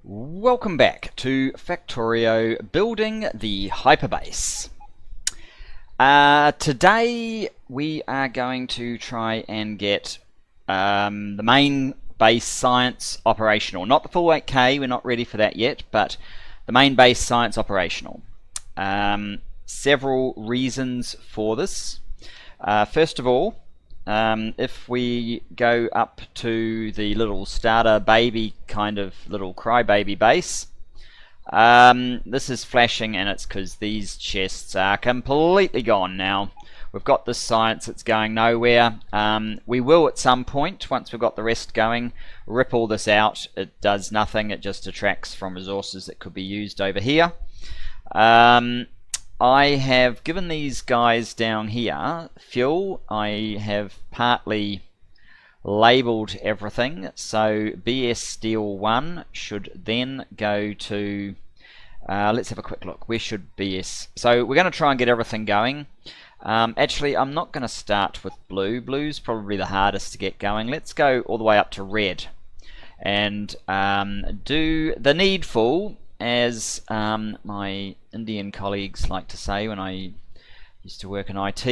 Welcome back to Factorio building the Hyperbase. Today we are going to try and get the main base science operational. Not the full 8K, we're not ready for that yet, but the main base science operational. Several reasons for this. First of all, if we go up to the little starter baby kind of little crybaby base, this is flashing, and it's because these chests are completely gone now. We've got this science, it's going nowhere. We will at some point, once we've got the rest going, rip all this out. It does nothing, it just detracts from resources that could be used over here. I have given these guys down here fuel. I have partly labelled everything, so BS Steel 1 should then go to, let's have a quick look, where should BS, so we're going to try and get everything going. Actually, I'm not going to start with blue. Blue's probably the hardest to get going. Let's go all the way up to red and do the needful, as my Indian colleagues like to say when I used to work in IT,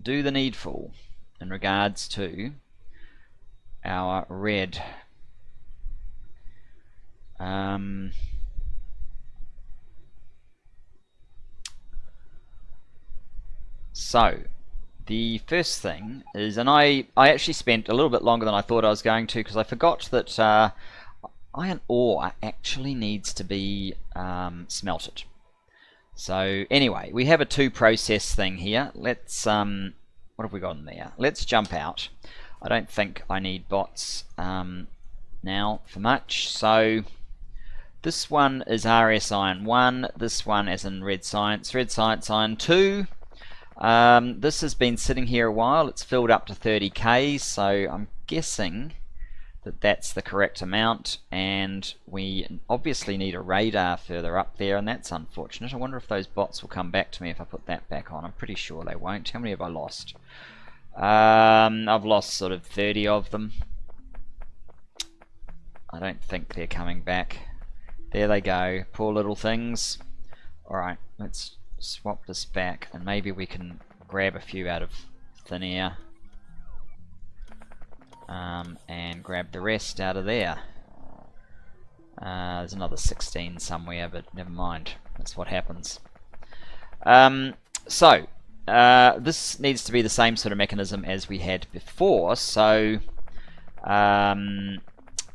do the needful in regards to our red. So the first thing is, and I actually spent a little bit longer than I thought I was going to, because I forgot that iron ore actually needs to be smelted. So anyway, we have a two process thing here. Let's what have we got in there? Let's jump out. I don't think I need bots now for much. So this one is RS Iron 1, this one is in Red Science Iron 2. This has been sitting here a while. It's filled up to 30k, so I'm guessing that that's the correct amount, and we obviously need a radar further up there, and that's unfortunate. I wonder if those bots will come back to me if I put that back on. I'm pretty sure they won't. How many have I lost? I've lost sort of 30 of them. I don't think they're coming back. There they go, poor little things. Alright, let's swap this back, and maybe we can grab a few out of thin air. And grab the rest out of there. There's another 16 somewhere, but never mind. That's what happens. So this needs to be the same sort of mechanism as we had before. So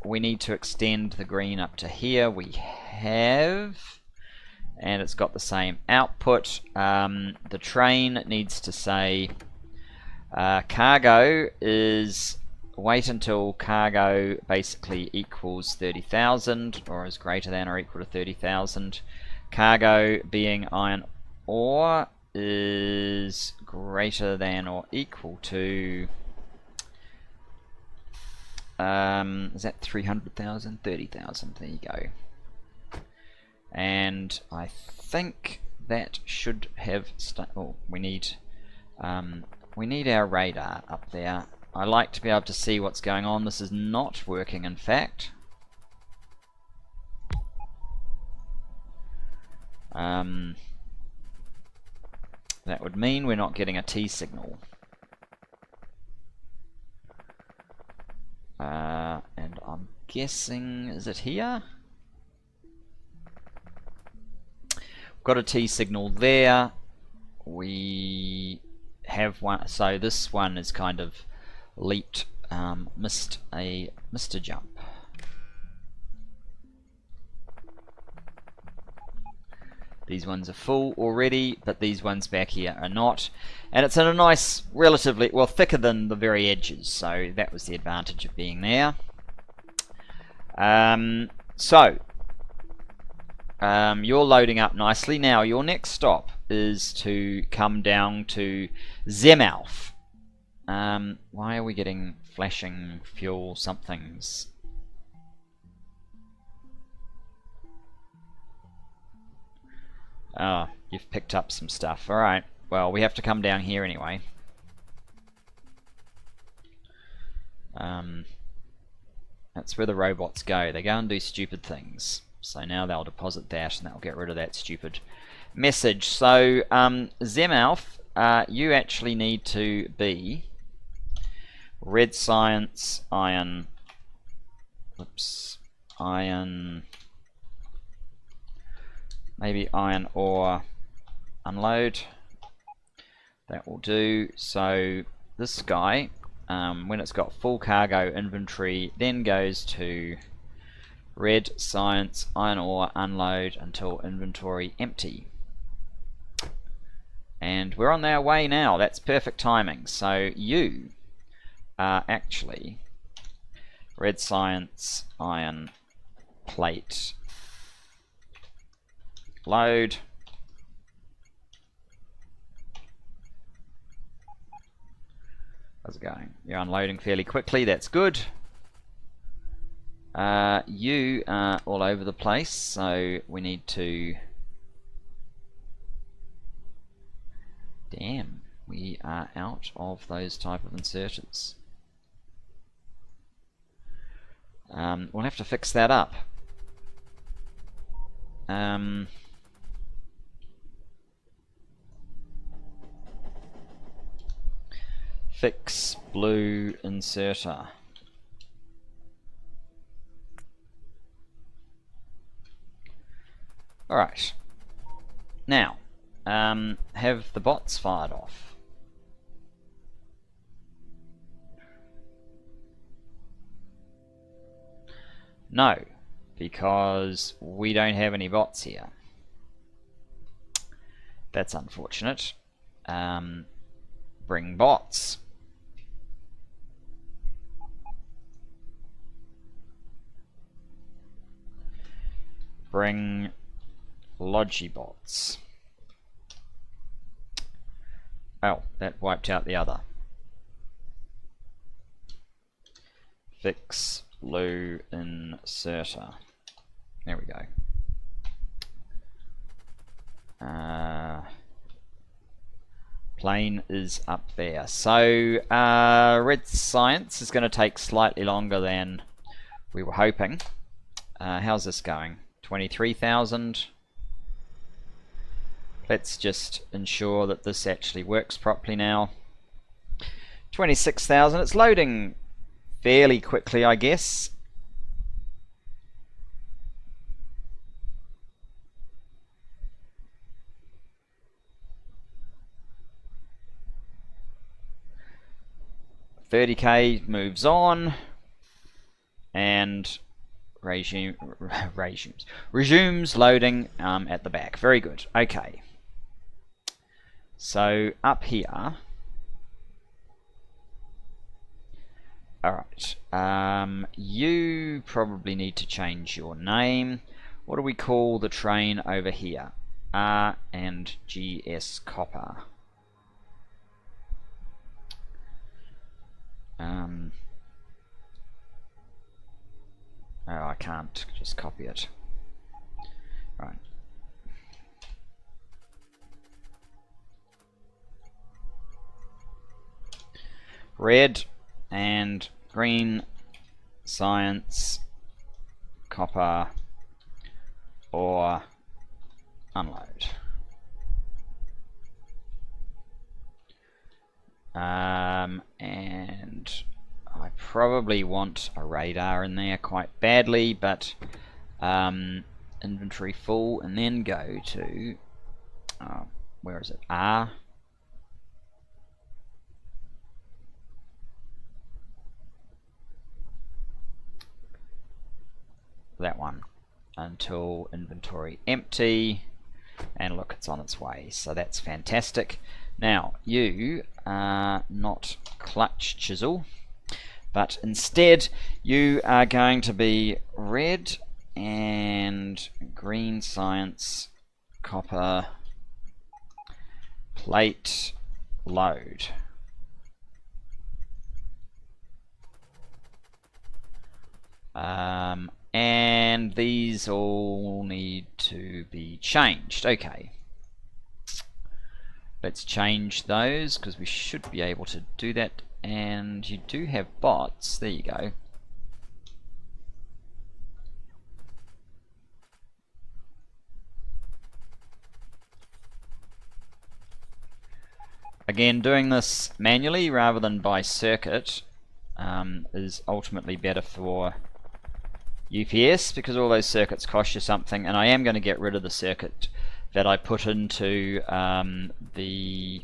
we need to extend the green up to here. We have, and it's got the same output. The train needs to say cargo is, wait until cargo basically equals 30,000 or is greater than or equal to 30,000. Cargo being iron ore is greater than or equal to, is that 300,000? 30,000, there you go. And I think that should have, oh, we need our radar up there. I like to be able to see what's going on. This is not working, in fact. That would mean we're not getting a T signal. And I'm guessing, is it here? We've got a T signal there. We have one, so this one is kind of leaped, missed a jump. These ones are full already, but these ones back here are not, and it's in a nice, relatively, well, thicker than the very edges, so that was the advantage of being there. You're loading up nicely. Now your next stop is to come down to Zemalf. Why are we getting flashing fuel somethings? Oh, you've picked up some stuff. Alright, well, we have to come down here anyway. That's where the robots go. They go and do stupid things. So now they'll deposit that, and they'll get rid of that stupid message. So Zemouth, you actually need to be red science, iron, iron, maybe iron ore, unload. That will do. So this guy, when it's got full cargo inventory, then goes to red science, iron ore, unload until inventory empty. And we're on our way now. That's perfect timing. So you are actually red science, iron, plate, load. How's it going? You're unloading fairly quickly. That's good. You are all over the place, so we need to... Damn, we are out of those type of inserters. We'll have to fix that up. Fix blue inserter. Alright. Now, have the bots fired off? No, because we don't have any bots here. That's unfortunate. Bring bots. Bring Logibots. Oh, that wiped out the other. Fix blue inserter. There we go. Plane is up there. So red science is going to take slightly longer than we were hoping. How's this going? 23,000. Let's just ensure that this actually works properly now. 26,000. It's loading fairly quickly, I guess. $30K moves on and resumes loading at the back. Very good. Okay. So up here. Alright. You probably need to change your name. What do we call the train over here? R and GS Copper. Oh, I can't just copy it. Right. Red and green science, copper, or unload. And I probably want a radar in there quite badly, but inventory full, and then go to where is it? R. That one until inventory empty, and look, it's on its way, so that's fantastic. Now you are not clutch chisel, but instead you are going to be red and green science, copper, plate, load. And these all need to be changed. Okay. Let's change those, because we should be able to do that. And you do have bots. There you go. Again, doing this manually rather than by circuit is ultimately better for UPS, because all those circuits cost you something, and I am going to get rid of the circuit that I put into the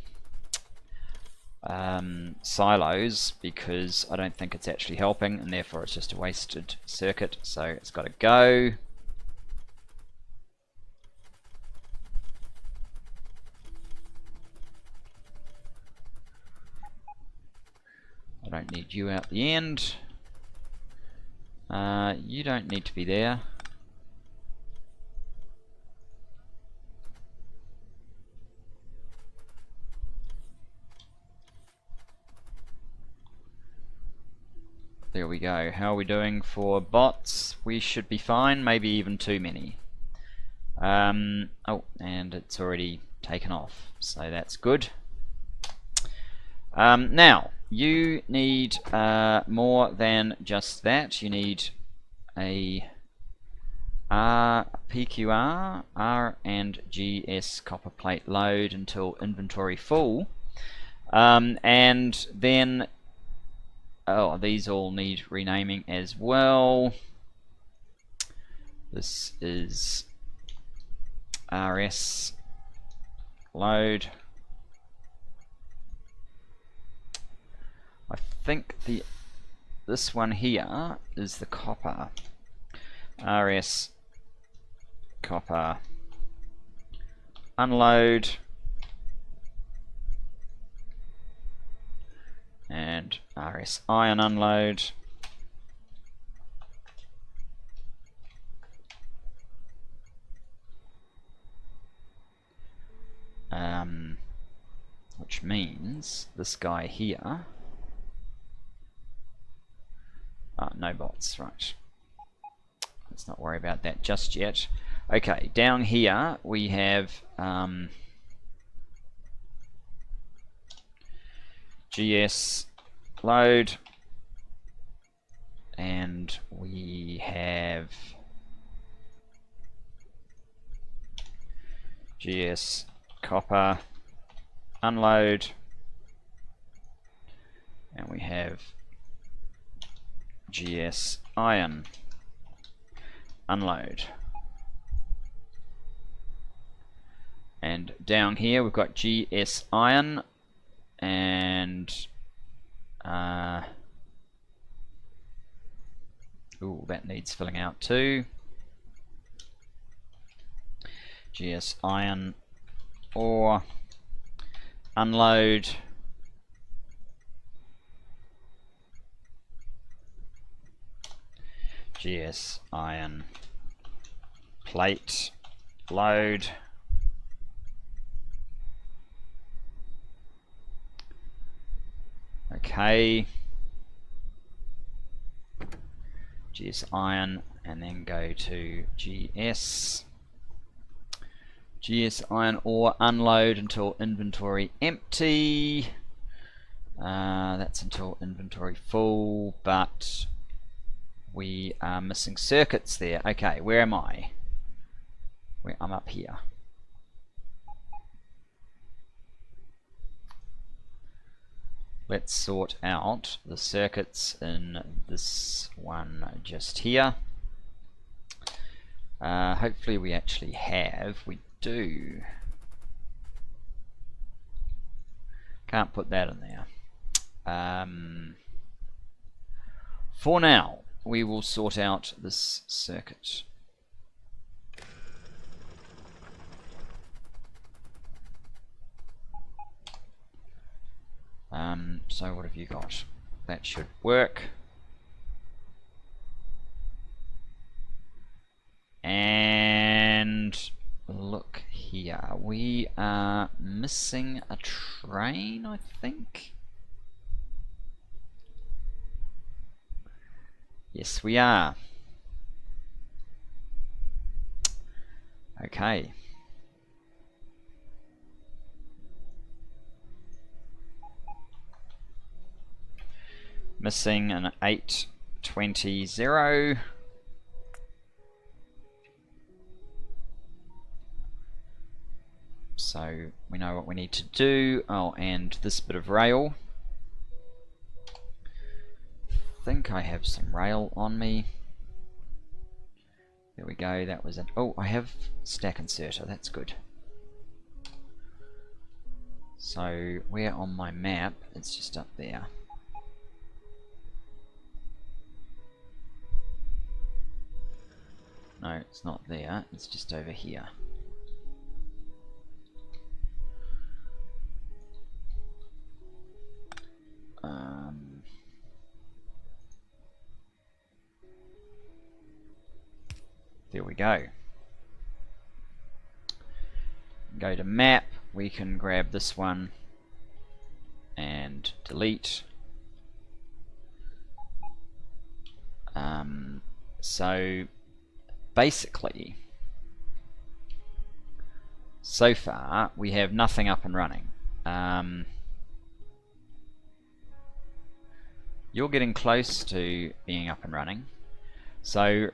silos, because I don't think it's actually helping, and therefore it's just a wasted circuit, so it's got to go. I don't need you out the end. You don't need to be there. There we go. How are we doing for bots? We should be fine, maybe even too many. Oh, and it's already taken off, so that's good. Now, you need more than just that. You need a PQR, R and GS copper plate load until inventory full. And then, oh, these all need renaming as well. This is RS load. I think this one here is the copper. RS copper unload, and RS iron unload. Which means this guy here. No bots, right. Let's not worry about that just yet. Okay, down here we have GS load, and we have GS copper unload, and we have GS iron unload. And down here we've got GS iron and ooh, that needs filling out too. GS iron ore unload, GS iron plate load, okay, GS iron, and then go to GS iron ore unload until inventory empty. That's until inventory full, but we are missing circuits there. Okay, where am I? I'm up here. Let's sort out the circuits in this one just here. Hopefully we actually have. We do. Can't put that in there. For now, we will sort out this circuit. So what have you got? That should work. And look here, we are missing a train, I think. Yes, we are. Okay. Missing an 820. So we know what we need to do. Oh, and this bit of rail. I think I have some rail on me. There we go, that was it. Oh, I have stack inserter, that's good. So where on my map? It's just up there. No, it's not there, it's just over here. There we go. Go to map, we can grab this one and delete. So basically, so far we have nothing up and running. You're getting close to being up and running, so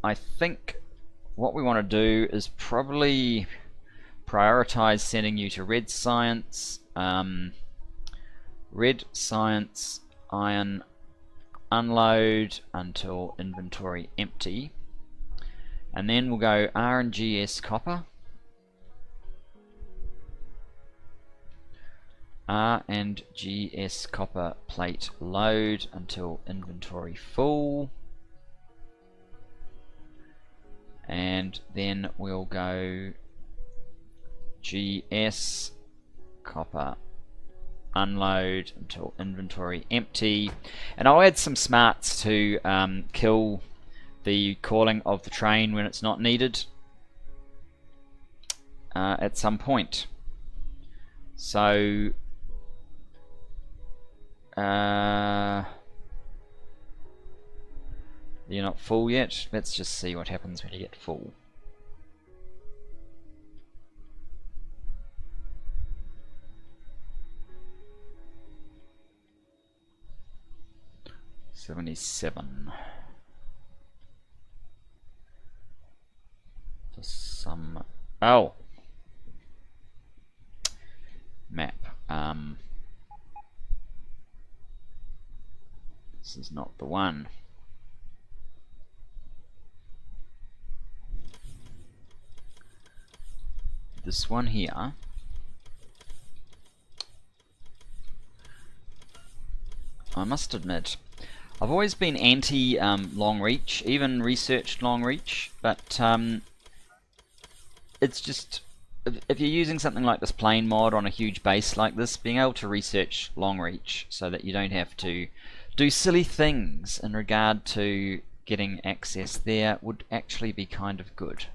I think what we want to do is probably prioritize sending you to red science, iron unload until inventory empty, and then we'll go R&GS copper, R&GS copper plate load until inventory full, and then we'll go GS copper unload until inventory empty, and I'll add some smarts to kill the calling of the train when it's not needed at some point. So you're not full yet. Let's just see what happens when you get full. $77. Just some. Oh, map. This is not the one. This one here. I must admit, I've always been anti long reach, even researched long reach, but it's just, if you're using something like this plane mod on a huge base like this, being able to research long reach so that you don't have to do silly things in regard to getting access there would actually be kind of good.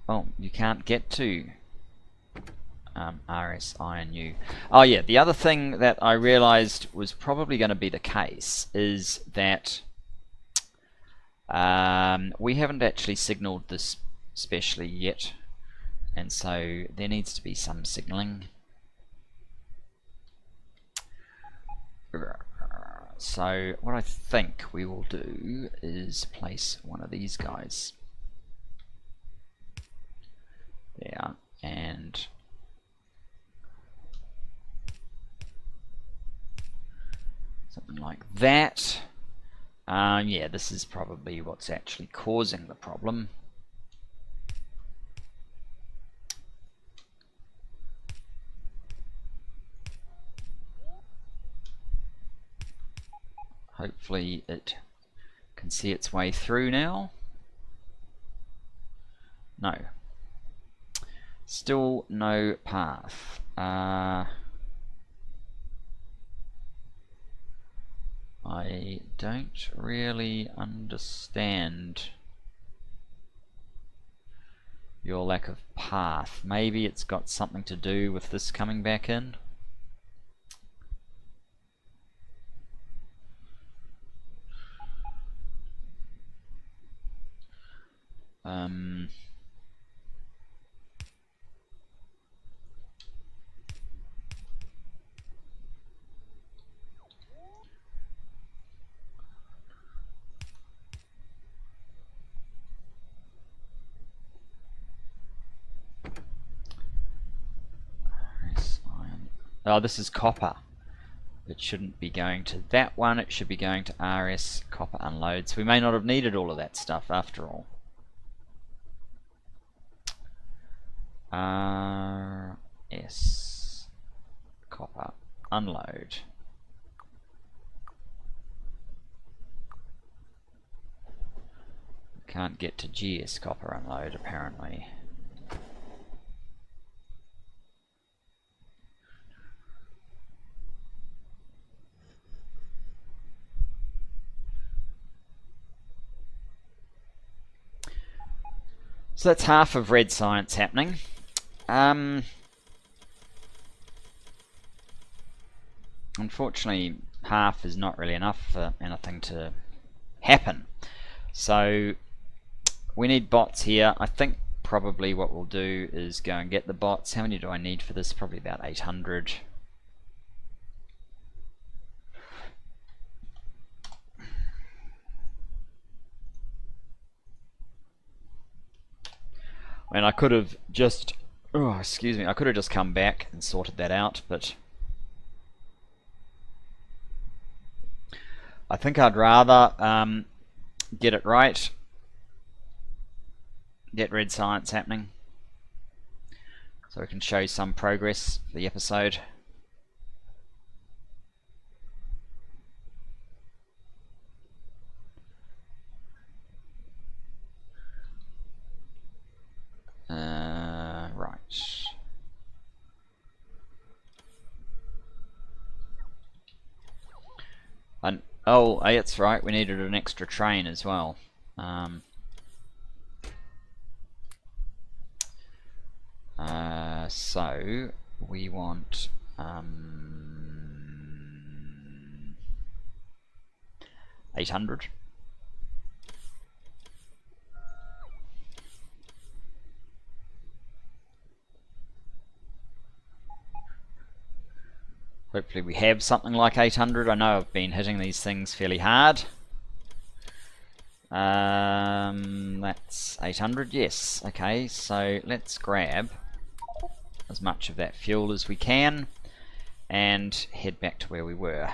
Oh, you can't get to RSINU. Oh yeah, the other thing that I realized was probably going to be the case is that we haven't actually signaled this specially yet, and so there needs to be some signaling. So what I think we will do is place one of these guys there, and something like that. Yeah, this is probably what's actually causing the problem. Hopefully it can see its way through now. No. Still no path. I don't really understand your lack of path. Maybe it's got something to do with this coming back in. Oh, this is copper. It shouldn't be going to that one, it should be going to RS copper unload. So we may not have needed all of that stuff after all. RS copper unload. Can't get to GS copper unload apparently. So that's half of red science happening. Unfortunately, half is not really enough for anything to happen. So we need bots here. I think probably what we'll do is go and get the bots. How many do I need for this? Probably about 800. And I could have just, I could have just come back and sorted that out, but I think I'd rather get it right, get red science happening, so we can show some progress for the episode. Right. And oh, that's right, we needed an extra train as well. So we want 800. Hopefully we have something like 800. I know I've been hitting these things fairly hard. That's 800, yes. Okay, so let's grab as much of that fuel as we can and head back to where we were.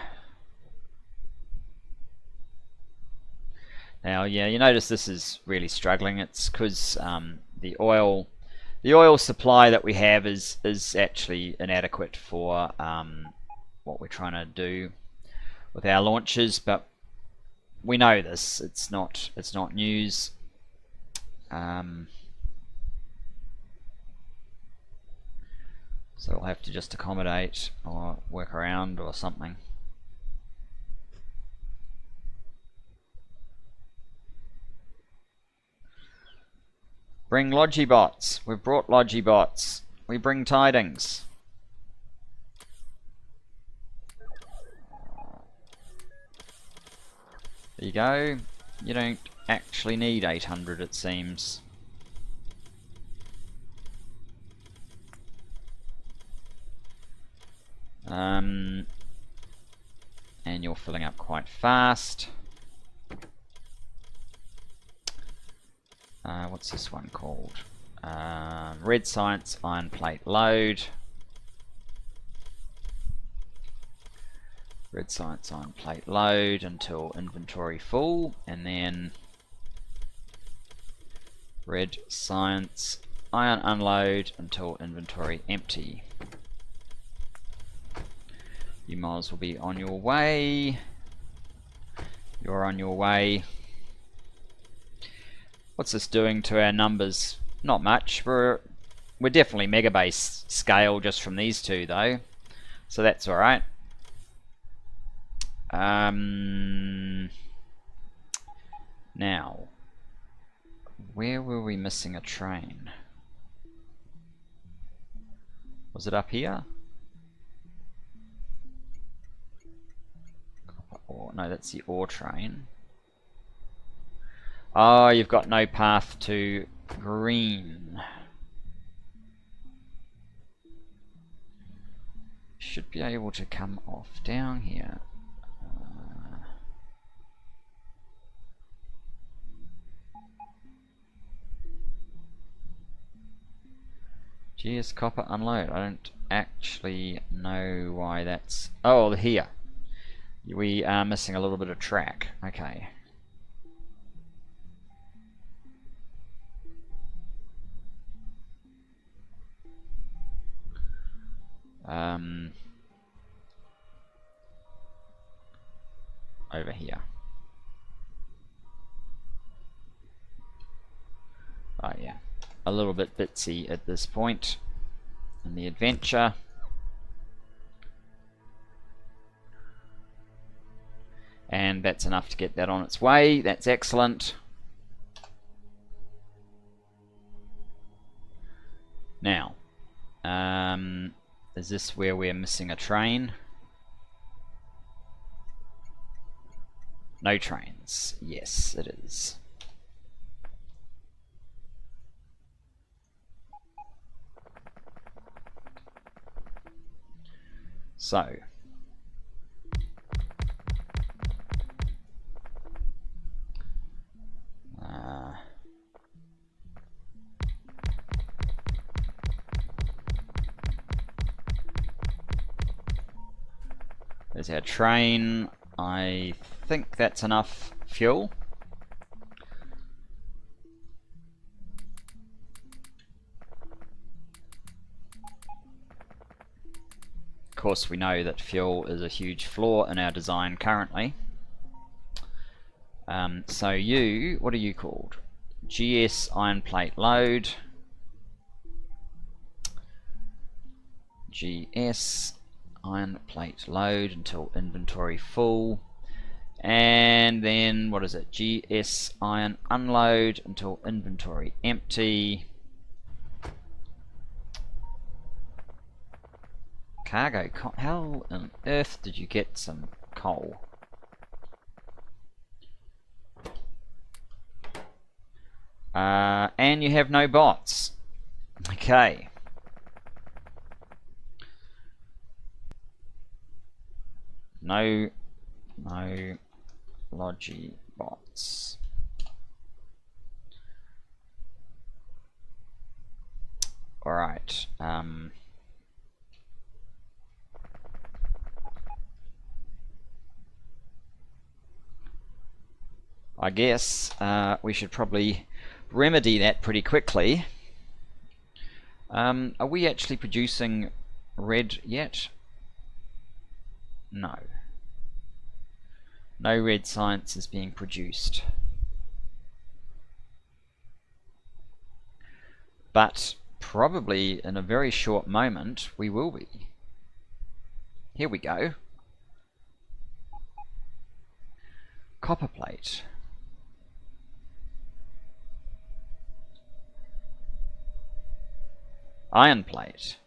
Now, yeah, you notice this is really struggling. It's because the oil supply that we have is actually inadequate for what we're trying to do with our launches, but we know this. It's not news. So we'll have to just accommodate or work around or something. Bring Logibots. We've brought Logibots. We bring tidings. There you go. You don't actually need 800, it seems. And you're filling up quite fast. What's this one called? Red Science Iron Plate Load. Red Science Iron Plate Load until inventory full, and then Red Science Iron Unload until inventory empty. You mods will be on your way. You're on your way. What's this doing to our numbers? Not much. We're definitely megabase scale just from these two though, so that's alright. Now, where were we missing a train? Was it up here? Ore. No, that's the ore train. Oh, you've got no path to green. Should be able to come off down here. GS copper unload. I don't actually know why that's... Oh, here. We are missing a little bit of track. Okay. Over here. Oh yeah, a little bit bitsy at this point in the adventure. And that's enough to get that on its way. That's excellent. Now, is this where we're missing a train? No trains. Yes, it is. So, there's our train. I think that's enough fuel. Of course, we know that fuel is a huge flaw in our design currently. So you, what are you called? GS iron plate load. GS iron plate load until inventory full. And then, what is it? GS iron unload until inventory empty. Cargo, how on earth did you get some coal? And you have no bots. Okay. No logi bots. All right. I guess we should probably remedy that pretty quickly. Are we actually producing red yet? No. No red science is being produced. But probably in a very short moment we will be. Here we go. Copper plate. Iron plate.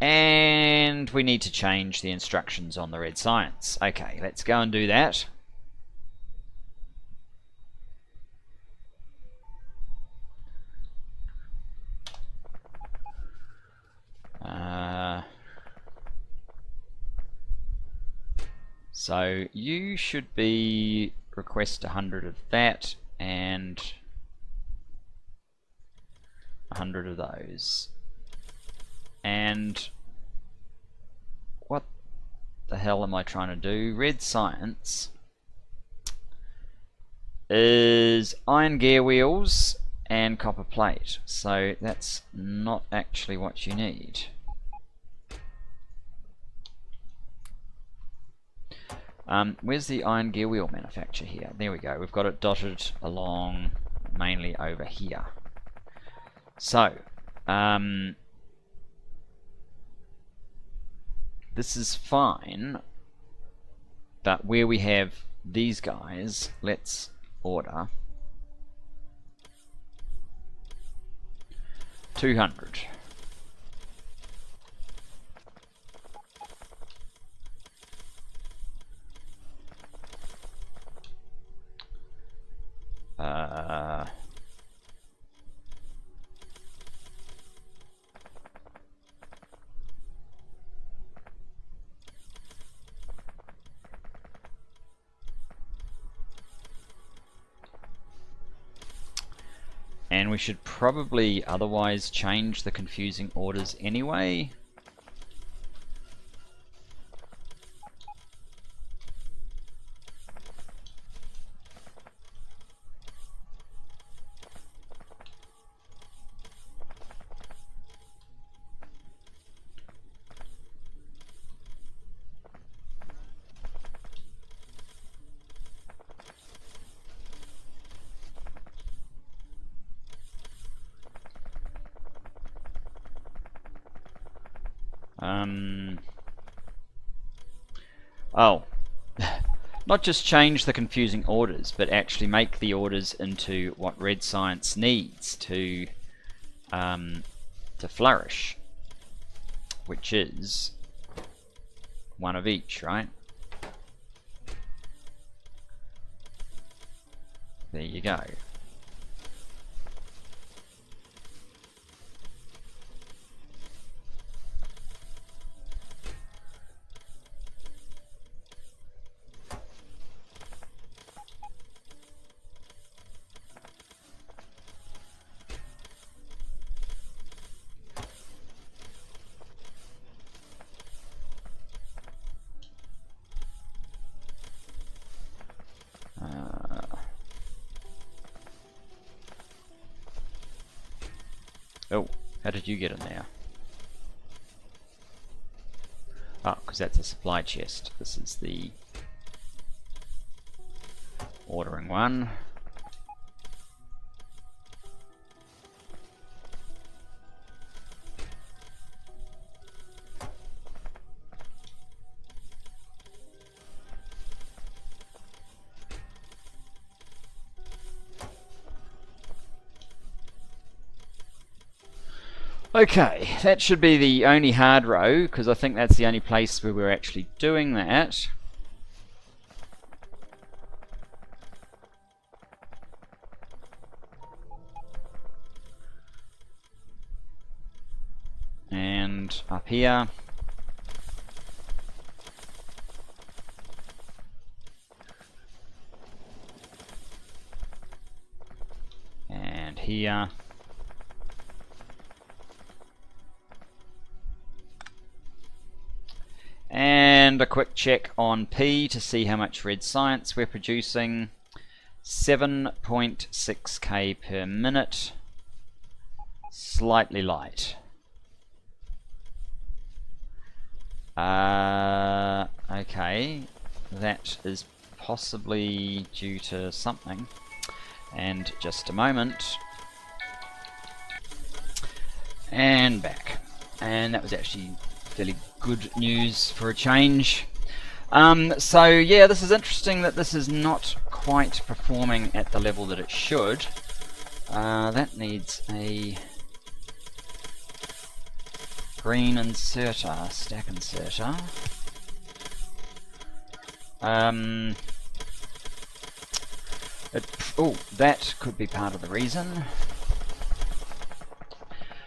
And we need to change the instructions on the red science. Okay, let's go and do that. So you should be request 100 of that and 100 of those. And what the hell am I trying to do? Red science is iron gear wheels and copper plate, so that's not actually what you need. Where's the iron gear wheel manufacturer here? There we go. We've got it dotted along mainly over here. So, this is fine, but where we have these guys, let's order 200. And we should probably otherwise change the confusing orders anyway. Oh, not just change the confusing orders, but actually make the orders into what red science needs to flourish, which is one of each, right? There you go. Oh, how did you get in there? Oh, because that's a supply chest. This is the ordering one. Okay, that should be the only hard row, because I think that's the only place where we're actually doing that. And up here. And here. And a quick check on P to see how much red science we're producing. 7.6k per minute. Slightly light. Okay, that is possibly due to something. And just a moment. And back. And that was actually fairly good news for a change. So yeah, this is interesting that this is not quite performing at the level that it should. That needs a green inserter, stack inserter. Oh, that could be part of the reason.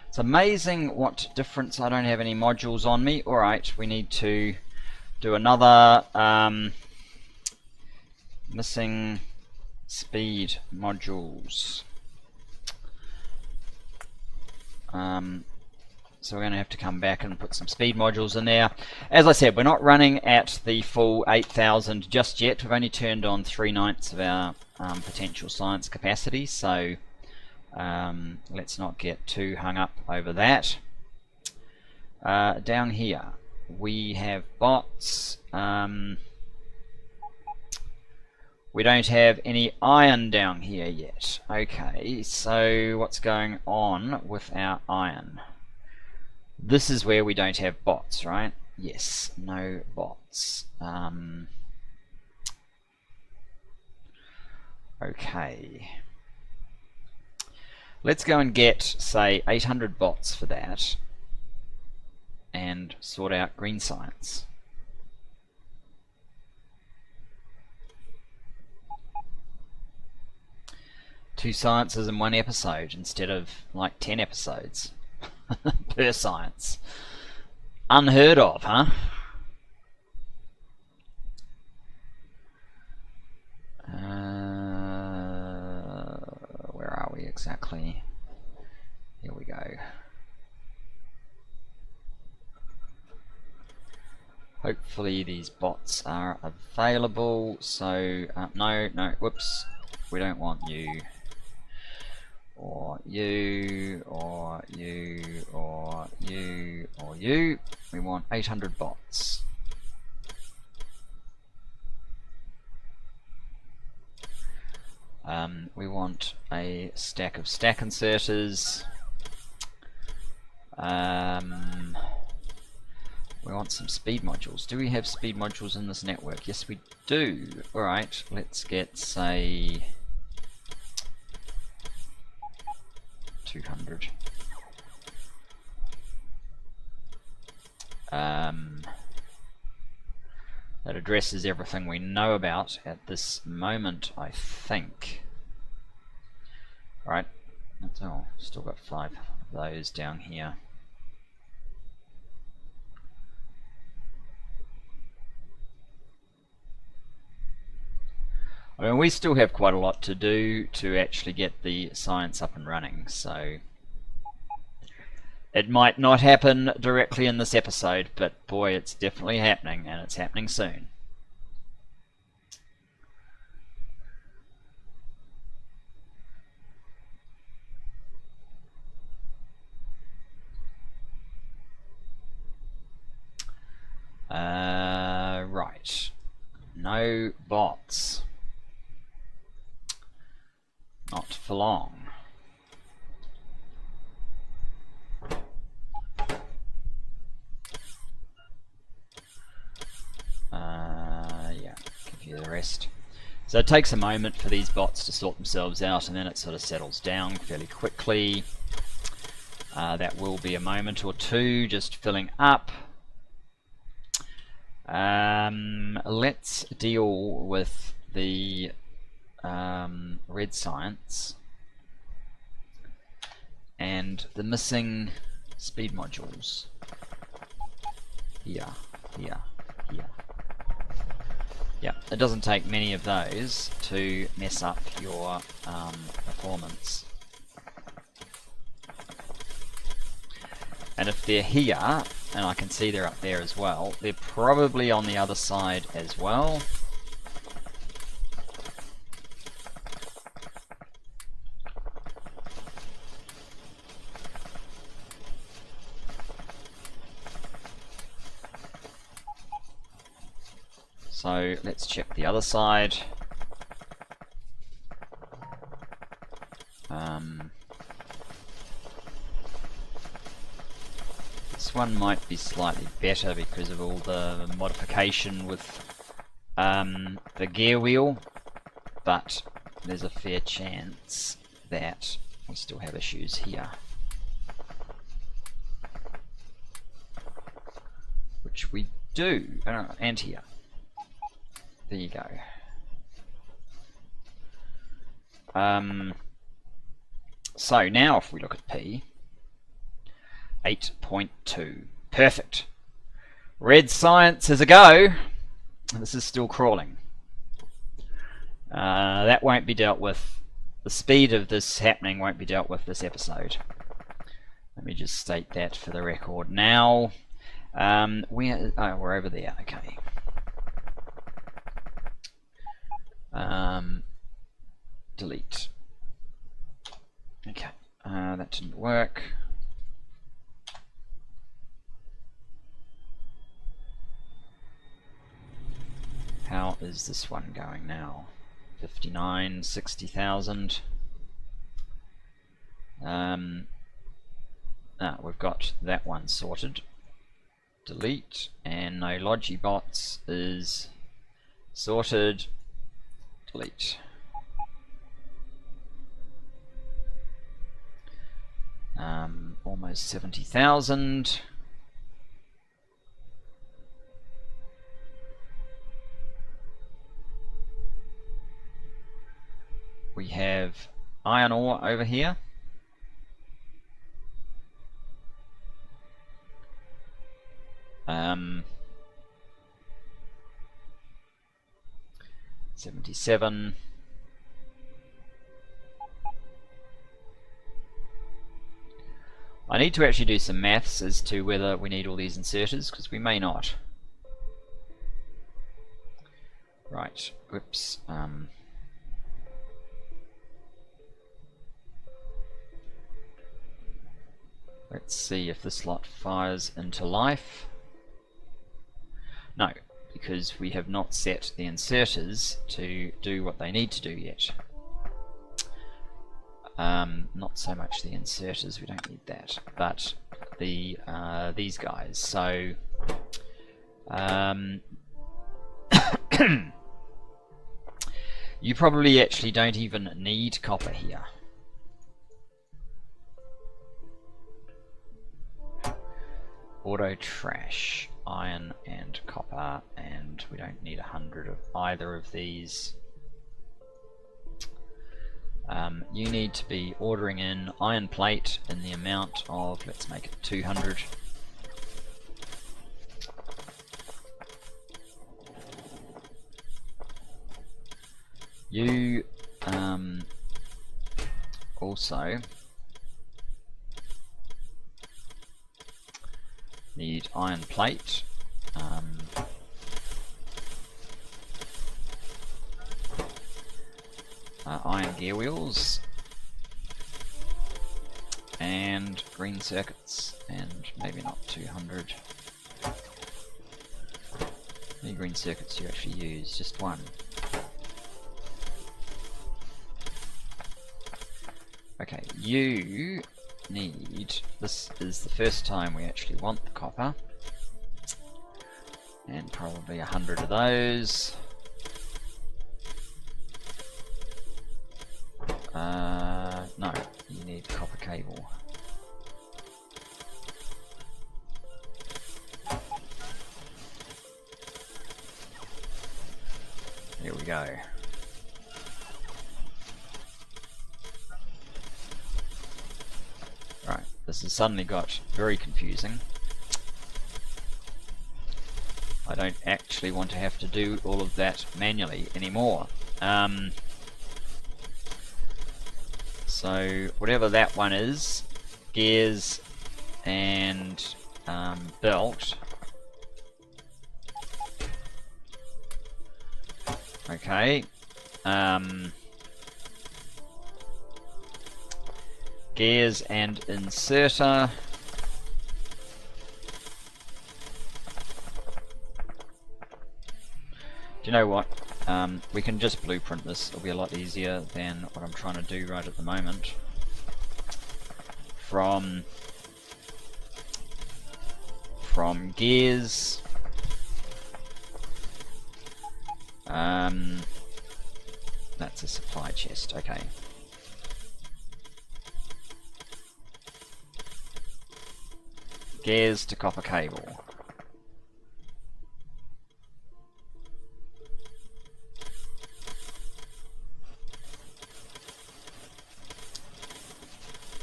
It's amazing what difference. I don't have any modules on me. Alright, we need to do another missing speed modules. So we're going to have to come back and put some speed modules in there. As I said, we're not running at the full 8,000 just yet. We've only turned on 3/9 of our potential science capacity, so let's not get too hung up over that. Down here we have bots. We don't have any iron down here yet. Okay, so what's going on with our iron? This is where we don't have bots, right? Yes, no bots. Okay. Let's go and get, say, 800 bots for that and sort out green science. Two sciences in one episode instead of like 10 episodes per science. Unheard of, huh? Where are we exactly? quickly. Here we go. Hopefully these bots are available. So no, whoops, we don't want you, or you, or you, or you, or you. We want 800 bots. We want a stack of stack inserters. We want some speed modules. Do we have speed modules in this network? Yes, we do. Alright, let's get, say, 200. That addresses everything we know about at this moment, I think. Right, that's all. Still got 5 of those down here. I mean, we still have quite a lot to do to actually get the science up and running, so it might not happen directly in this episode, but boy, it's definitely happening, and it's happening soon. Right. No bots. Not for long. Yeah, give you the rest. So it takes a moment for these bots to sort themselves out, and then it sort of settles down fairly quickly. That will be a moment or two just filling up. Let's deal with the red science and the missing speed modules. Here. Yeah, it doesn't take many of those to mess up your performance. And if they're here, and I can see they're up there as well, they're probably on the other side as well. So let's check the other side. This one might be slightly better because of all the modification with the gear wheel, but there's a fair chance that we still have issues here. Which we do, and here. There you go. So now if we look at P, 8.2. Perfect. Red science is a go. This is still crawling. That won't be dealt with. The speed of this happening won't be dealt with this episode. Let me just state that for the record now. We're over there. Okay. Delete. Okay, that didn't work. How is this one going now? 59, 60,000. We've got that one sorted. Delete, and no Logibots is sorted. Delete. Almost 70,000. We have iron ore over here. Um, 77. I need to actually do some maths as to whether we need all these inserters, because we may not. Right, whoops. Let's see if this lot fires into life. No, because we have not set the inserters to do what they need to do yet. Not so much the inserters, we don't need that, but the these guys. So you probably actually don't even need copper here. Auto trash, iron and copper, and we don't need 100 of either of these. You need to be ordering in iron plate in the amount of, let's make it 200. You also need iron plate. Iron gear wheels and green circuits, and maybe not 200. How many green circuits do you actually use? Just one. Okay, you need, this is the first time we actually want the copper, and probably 100 of those. No, you need copper cable. Here we go. Right, this has suddenly got very confusing. I don't actually want to have to do all of that manually anymore. So whatever that one is, gears and belt. Okay. Gears and inserter. Do you know what? We can just blueprint this. It'll be a lot easier than what I'm trying to do right at the moment. From gears, that's a supply chest. Okay. Gears to copper cable.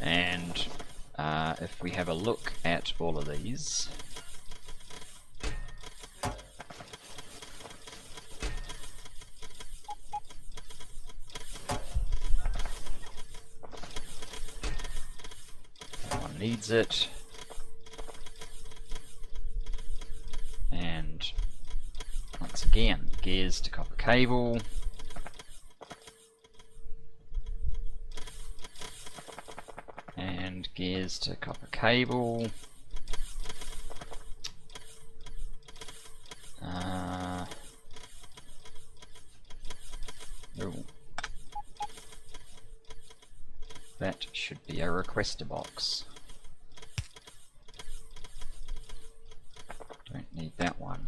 And if we have a look at all of these, that one needs it, and once again, gears to copper cable. And gears to copper cable. Ooh. That should be a requester box. Don't need that one.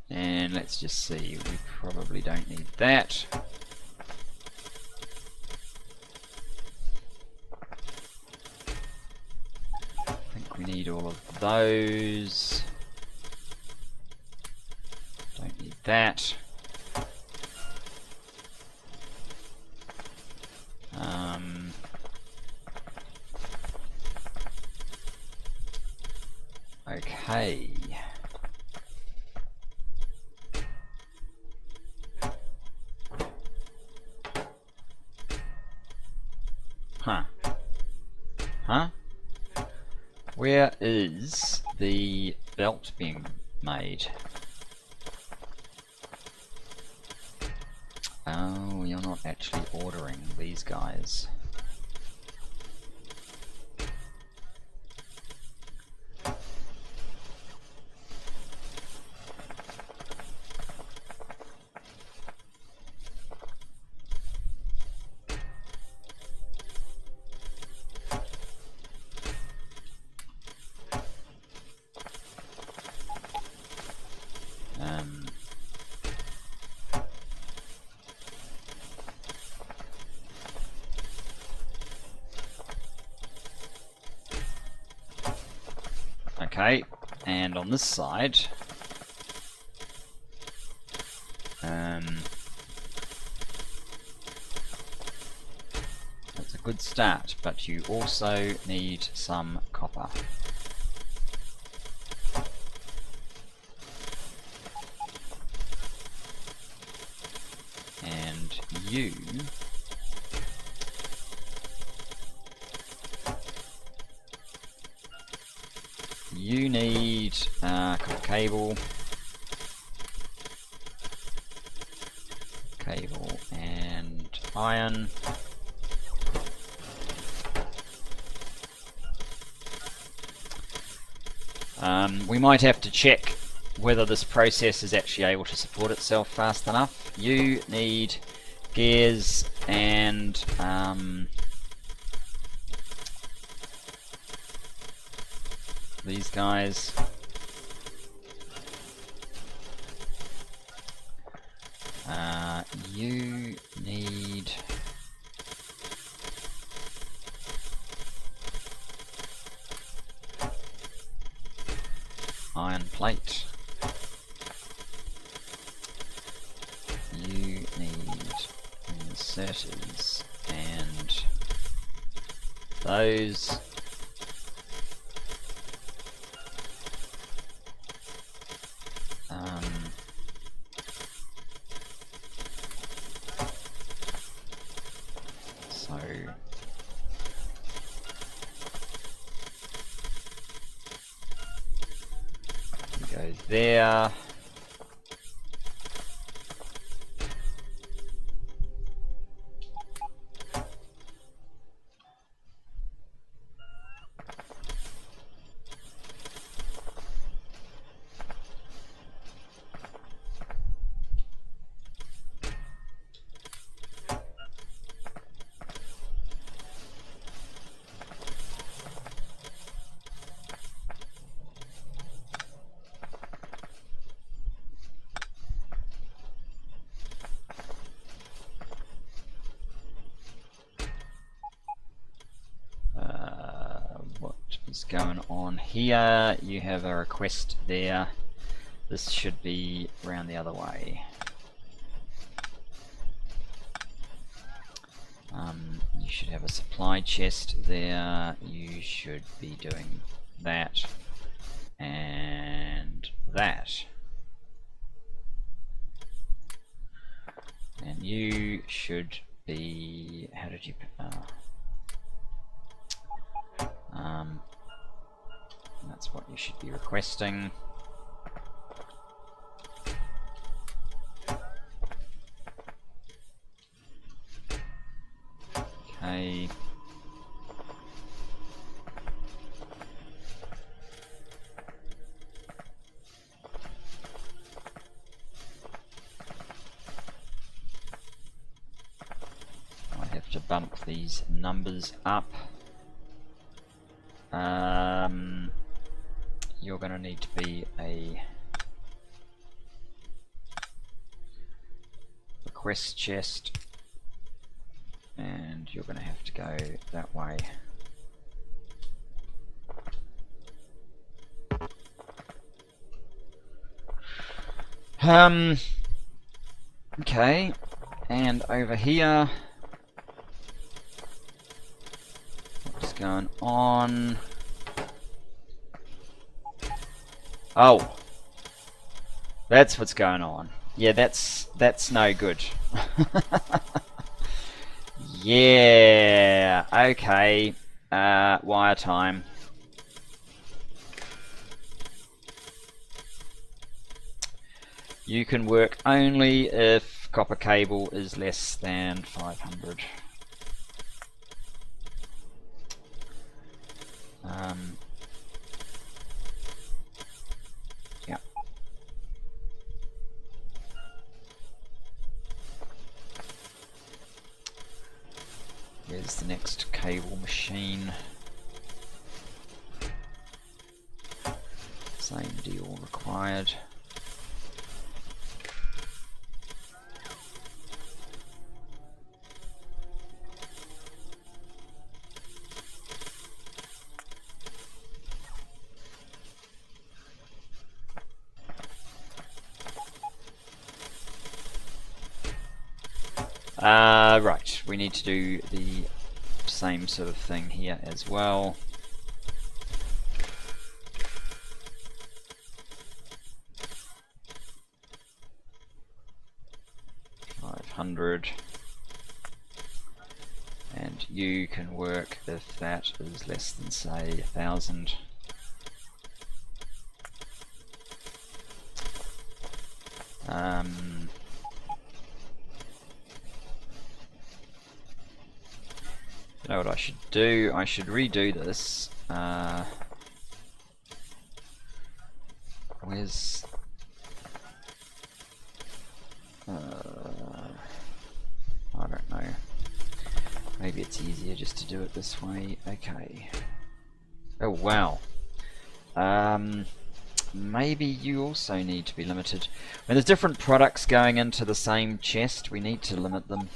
And let's just see, we probably don't need that. I think we need all of those. Don't need that. Okay. Huh. Huh? Where is the belt being made? Oh, you're not actually ordering these guys. Okay, and on this side, that's a good start, but you also need some copper. And you need cable, and iron. We might have to check whether this process is actually able to support itself fast enough. You need gears and these guys. You need iron plate. You need inserters and those. So you go there. What's going on here? You have a request there. This should be around the other way. You should have a supply chest there. You should be doing that and that. And you should be, how did you, that's what you should be requesting. Okay. I have to bump these numbers up. You're going to need to be a request chest, and you're going to have to go that way. Okay, and over here, what's going on? Oh, that's what's going on. Yeah, that's no good. Yeah, okay. Wire time. You can work only if copper cable is less than 500. Yeah. Here's the next cable machine. Same deal required. Right, we need to do the same sort of thing here as well. $500, and you can work if that is less than, say, 1,000. You know what I should do? I should redo this. Where's... I don't know. Maybe it's easier just to do it this way. Okay. Oh wow. Maybe you also need to be limited. When there's different products going into the same chest, we need to limit them.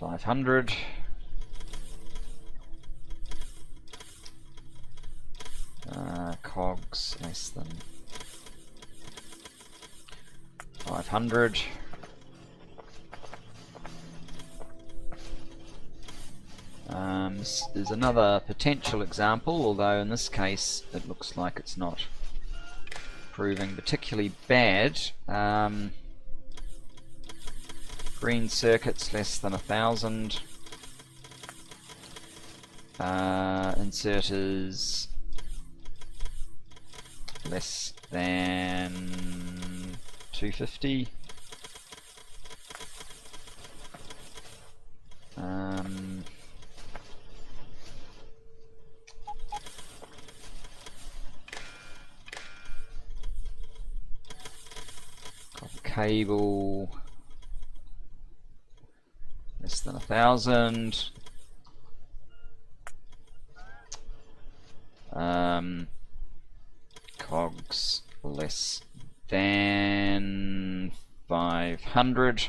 $500. Cogs less than 500. This is another potential example, although in this case it looks like it's not proving particularly bad. Green circuits less than 1,000. Inserters less than 250. Copper cable less than 1,000. Cogs less than 500.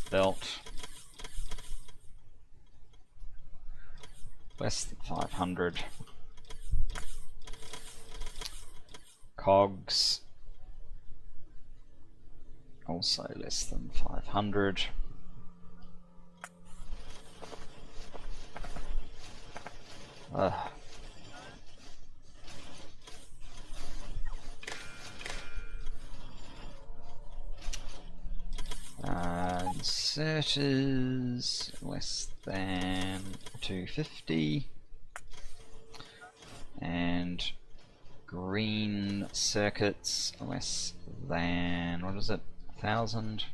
Belt less than 500. Cogs also less than 500. Inserters less than 250, and green circuits less than, what is it, 1,000.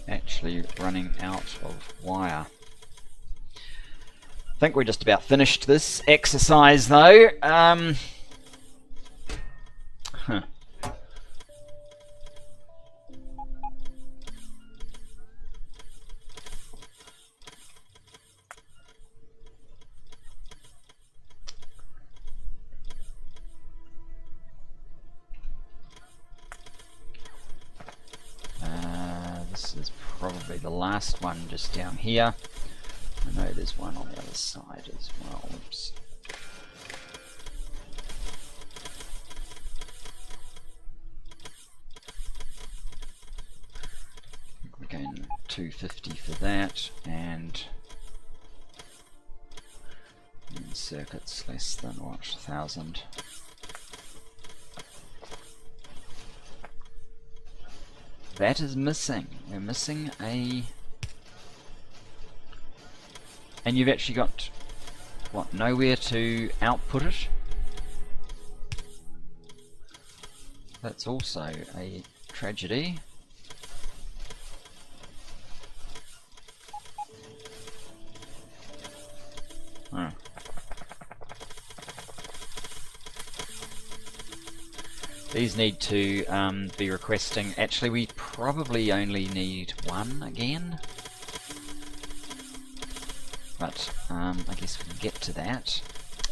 Actually running out of wire. I think we're just about finished this exercise though. This is probably the last one just down here. I know there's one on the other side as well. Oops. We're going 250 for that, and circuits less than what, 1,000. That is missing. We're missing a... And you've actually got, what, nowhere to output it? That's also a tragedy. Oh. These need to be requesting. Actually, we probably only need one again. But I guess we can get to that.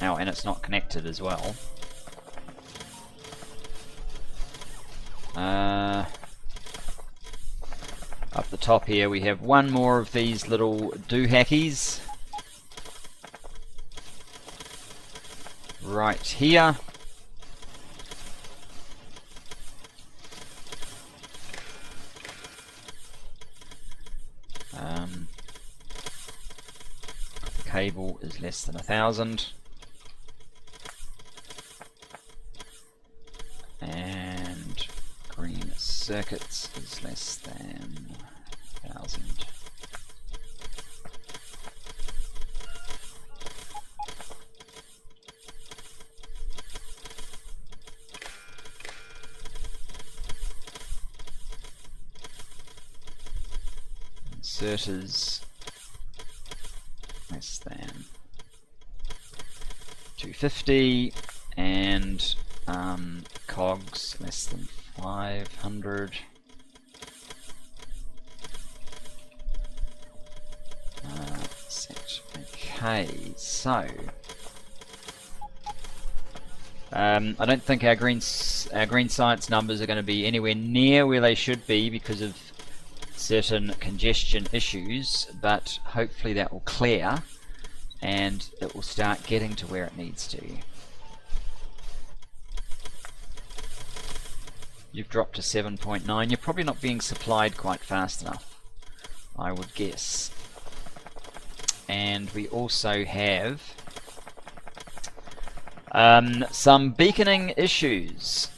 Oh, and it's not connected as well. Up the top here we have one more of these little doohickeys. Right here. Cable is less than 1,000, and green circuits is less than 1,000. Inserters less than 250, and cogs less than 500. Set. Okay, so I don't think our green science numbers are going to be anywhere near where they should be because of certain congestion issues, but hopefully that will clear and it will start getting to where it needs to. You've dropped to 7.9. You're probably not being supplied quite fast enough, I would guess. And we also have some beaconing issues.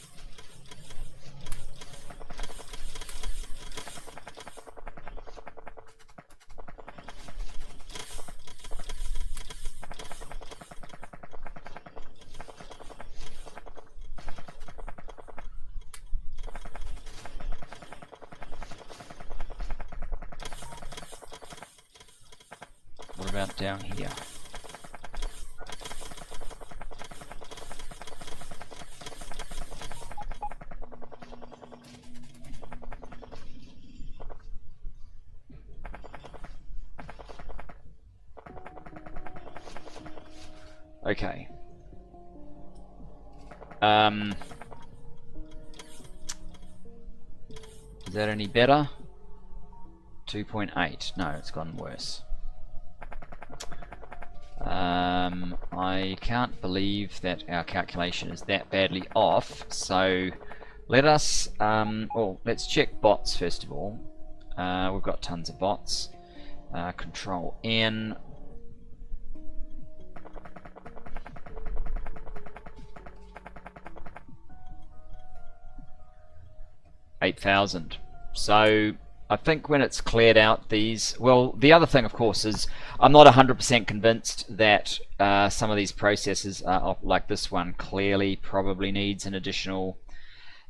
What about down here? Okay. Is that any better? 2.8. No, it's gone worse. I can't believe that our calculation is that badly off, so let us, let's check bots first of all. We've got tons of bots. Control N. $8,000. So I think when it's cleared out these, well, the other thing of course is I'm not 100% convinced that some of these processes like this one clearly probably needs an additional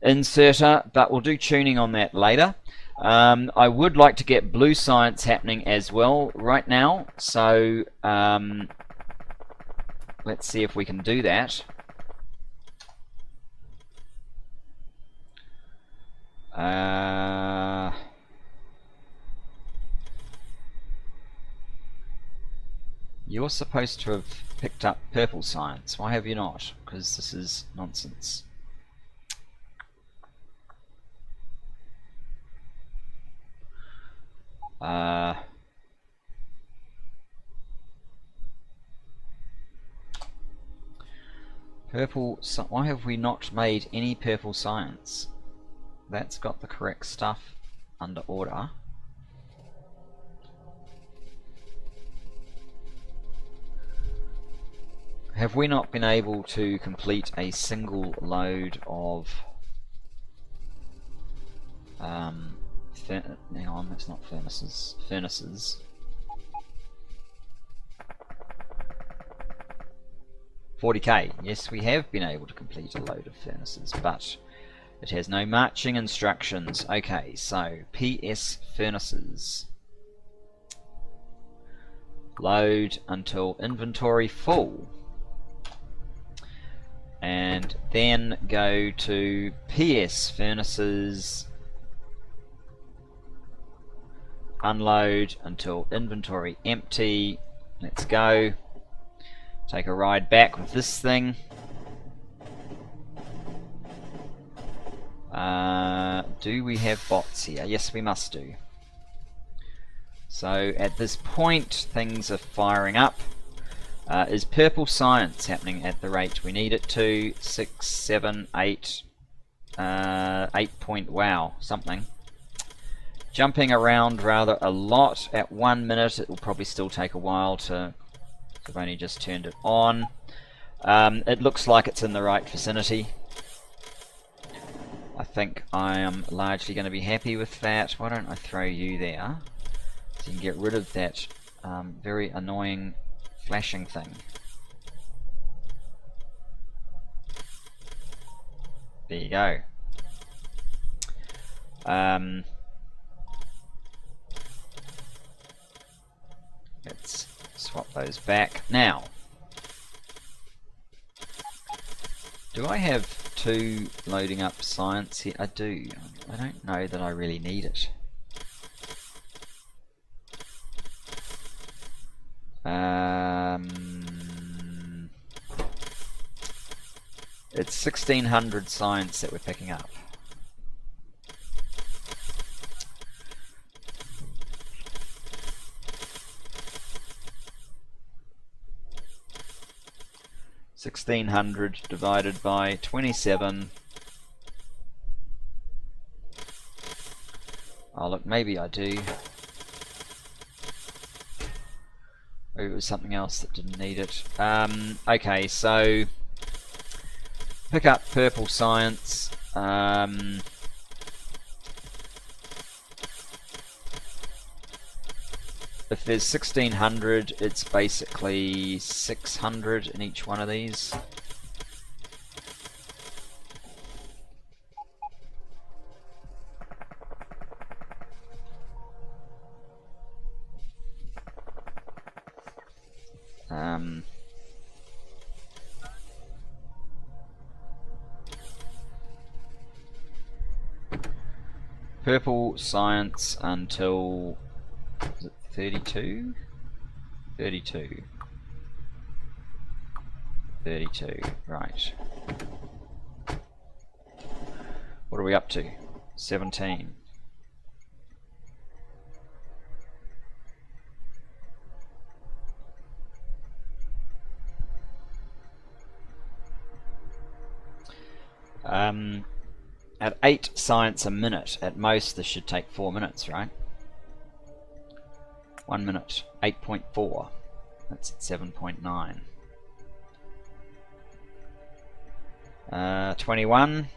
inserter, but we'll do tuning on that later. I would like to get blue science happening as well right now, so let's see if we can do that. You're supposed to have picked up purple science. Why have you not? Because this is nonsense. Purple. Why have we not made any purple science? That's got the correct stuff under order. Have we not been able to complete a single load of hang on, that's not furnaces. Furnaces. 40k. Yes, we have been able to complete a load of furnaces, but it has no marching instructions. Okay, so PS furnaces. Load until inventory full. And then go to PS furnaces. Unload until inventory empty. Let's go. Take a ride back with this thing. Do we have bots here? Yes, we must do. So at this point, things are firing up. Is purple science happening at the rate we need it to? 6, 7, 8, 8 point, wow, something. Jumping around rather a lot at 1 minute. It will probably still take a while to... I've only just turned it on. It looks like it's in the right vicinity. I think I am largely going to be happy with that. Why don't I throw you there so you can get rid of that very annoying flashing thing. There you go. Let's swap those back. Now, do I have 2 loading up science here? I do. I don't know that I really need it. It's 1600 science that we're picking up. $1,600 divided by 27. Oh look, maybe I do. Maybe it was something else that didn't need it. Okay, so pick up purple science. If there's 1600, it's basically 600 in each one of these. Purple science until, is it 32? 32. 32, right. What are we up to? 17. At 8 science a minute, at most this should take 4 minutes, right? 1 minute, 8.4. That's at 7.9. 21.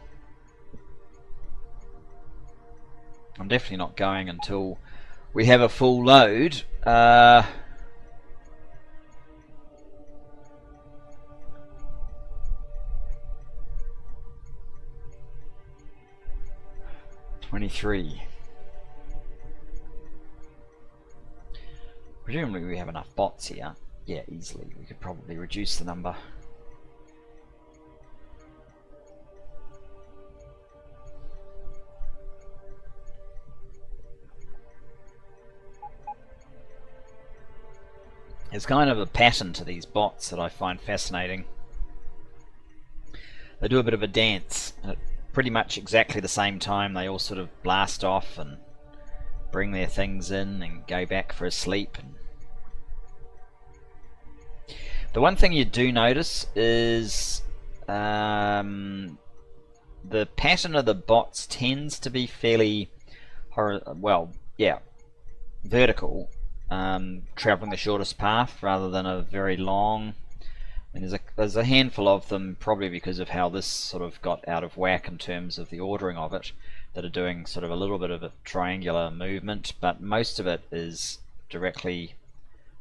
I'm definitely not going until we have a full load. 23. Presumably we have enough bots here. yeah, easily. We could probably reduce the number. There's kind of a pattern to these bots that I find fascinating. They do a bit of a dance. At pretty much exactly the same time, they all sort of blast off and bring their things in and go back for a sleep. The one thing you do notice is the pattern of the bots tends to be fairly, vertical, traveling the shortest path rather than a very long. And there's a handful of them, probably because of how this sort of got out of whack in terms of the ordering of it, that are doing sort of a little bit of a triangular movement, but most of it is directly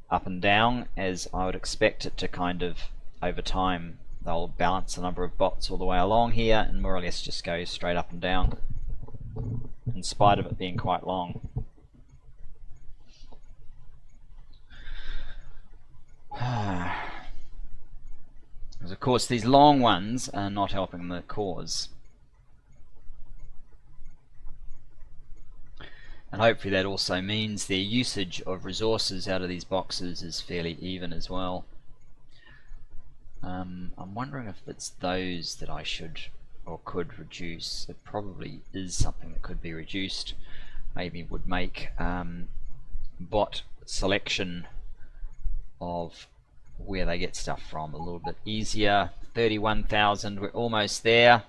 up and down, as I would expect it to kind of, over time, they'll balance the number of bots all the way along here and more or less just go straight up and down, in spite of it being quite long. Because of course these long ones are not helping the cause. And hopefully that also means their usage of resources out of these boxes is fairly even as well. I'm wondering if it's those that I should or could reduce. It probably is something that could be reduced. Maybe would make bot selection of where they get stuff from a little bit easier. 31,000, we're almost there.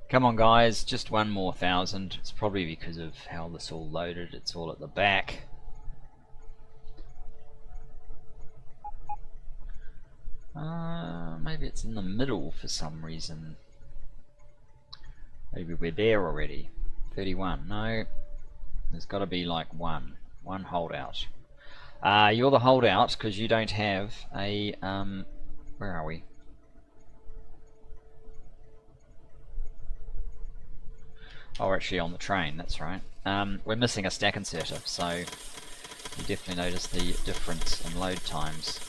Come on guys, just one more 1,000. It's probably because of how this all loaded. It's all at the back. Maybe it's in the middle for some reason. Maybe we're there already. 31, no. There's got to be like one holdout. You're the holdout because you don't have a, where are we? Oh, we're actually on the train, that's right. We're missing a stack inserter, so you definitely notice the difference in load times.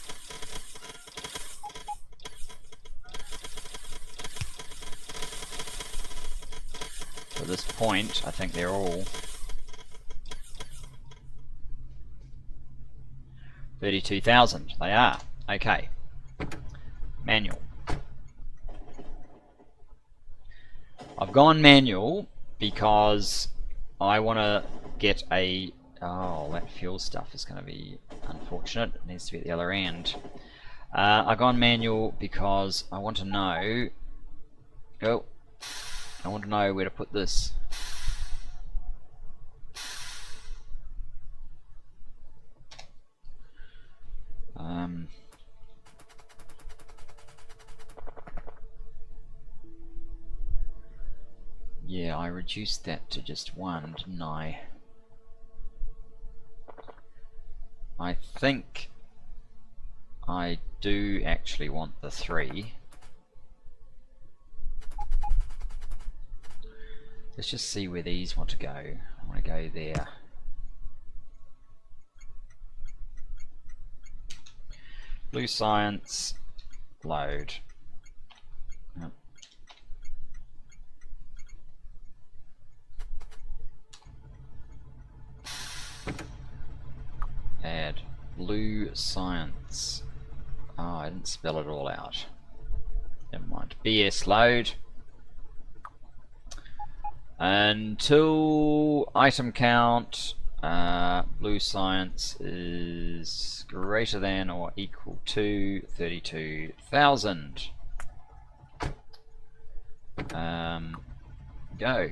At this point, I think they're all 32,000. They are. Okay. Manual. I've gone manual because I want to get a... Oh, that fuel stuff is going to be unfortunate. It needs to be at the other end. I've gone manual because I want to know... Oh. I want to know where to put this. Yeah, I reduced that to just one, didn't I? I think I do actually want the 3. Let's just see where these want to go. I want to go there. Blue Science, load. Yep. Add Blue Science. Oh, I didn't spell it all out. Never mind. BS load. Until item count, Blue Science is greater than or equal to 32,000. Go.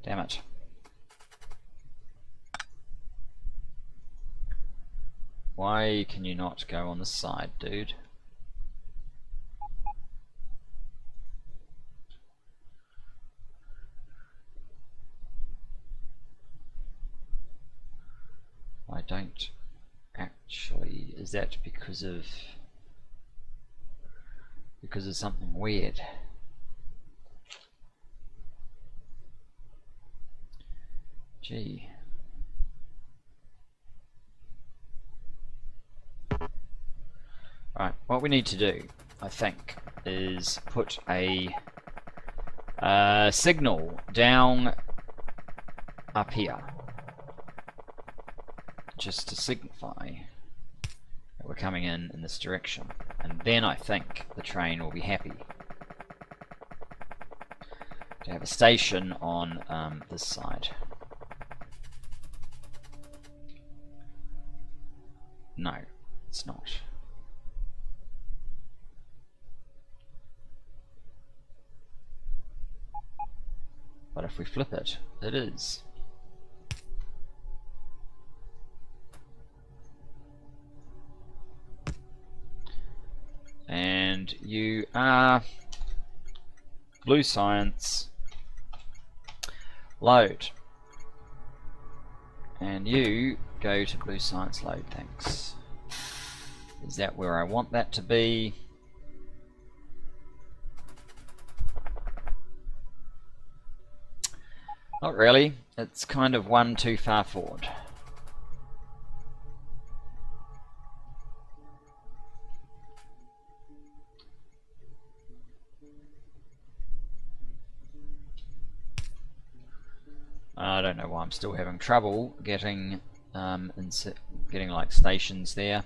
Damn it. Why can you not go on the side, dude? is that because of something weird? Gee. Right, what we need to do, I think, is put a signal down up here, just to signify that we're coming in this direction, and then I think the train will be happy to have a station on this side. No, it's not. But if we flip it, it is. And you are blue science load. And you go to blue science load, thanks. Is that where I want that to be? Not really, it's kind of one too far forward. I don't know why I'm still having trouble getting like stations there.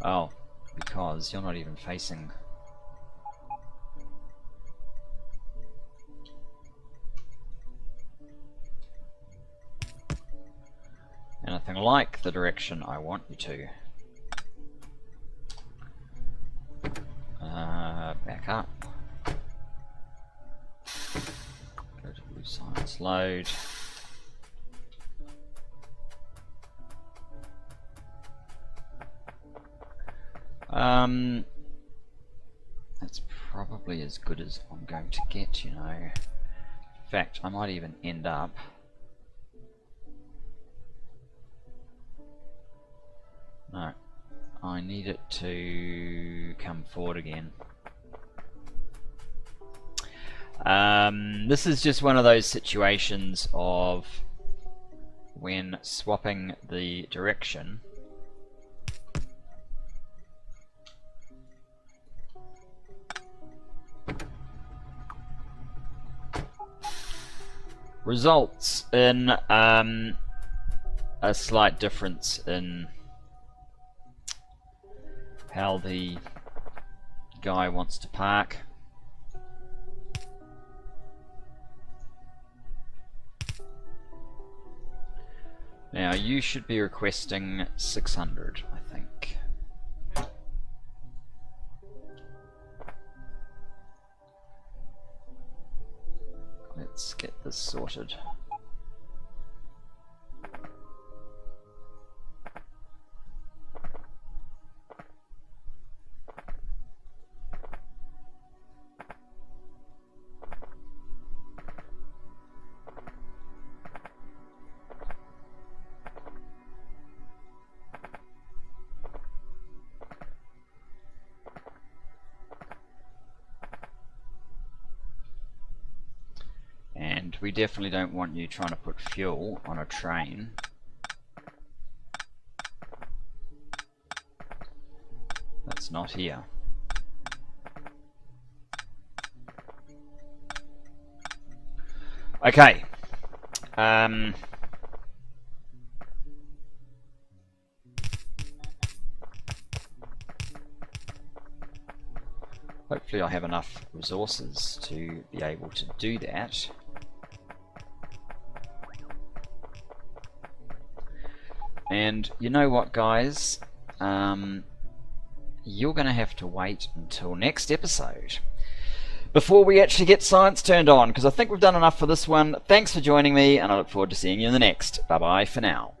Oh, because you're not even facing anything like the direction I want you to. Back up. Go to blue science load. That's probably as good as I'm going to get, you know. In fact, I might even end up no, I need it to come forward again. This is just one of those situations of when swapping the direction, results in a slight difference in how the guy wants to park. Now you should be requesting 600, I think. Let's get this sorted. And we definitely don't want you trying to put fuel on a train. That's not here. Okay. Hopefully I have enough resources to be able to do that. And you know what, guys? You're going to have to wait until next episode before we actually get science turned on, because I think we've done enough for this one. Thanks for joining me, and I look forward to seeing you in the next. Bye bye for now.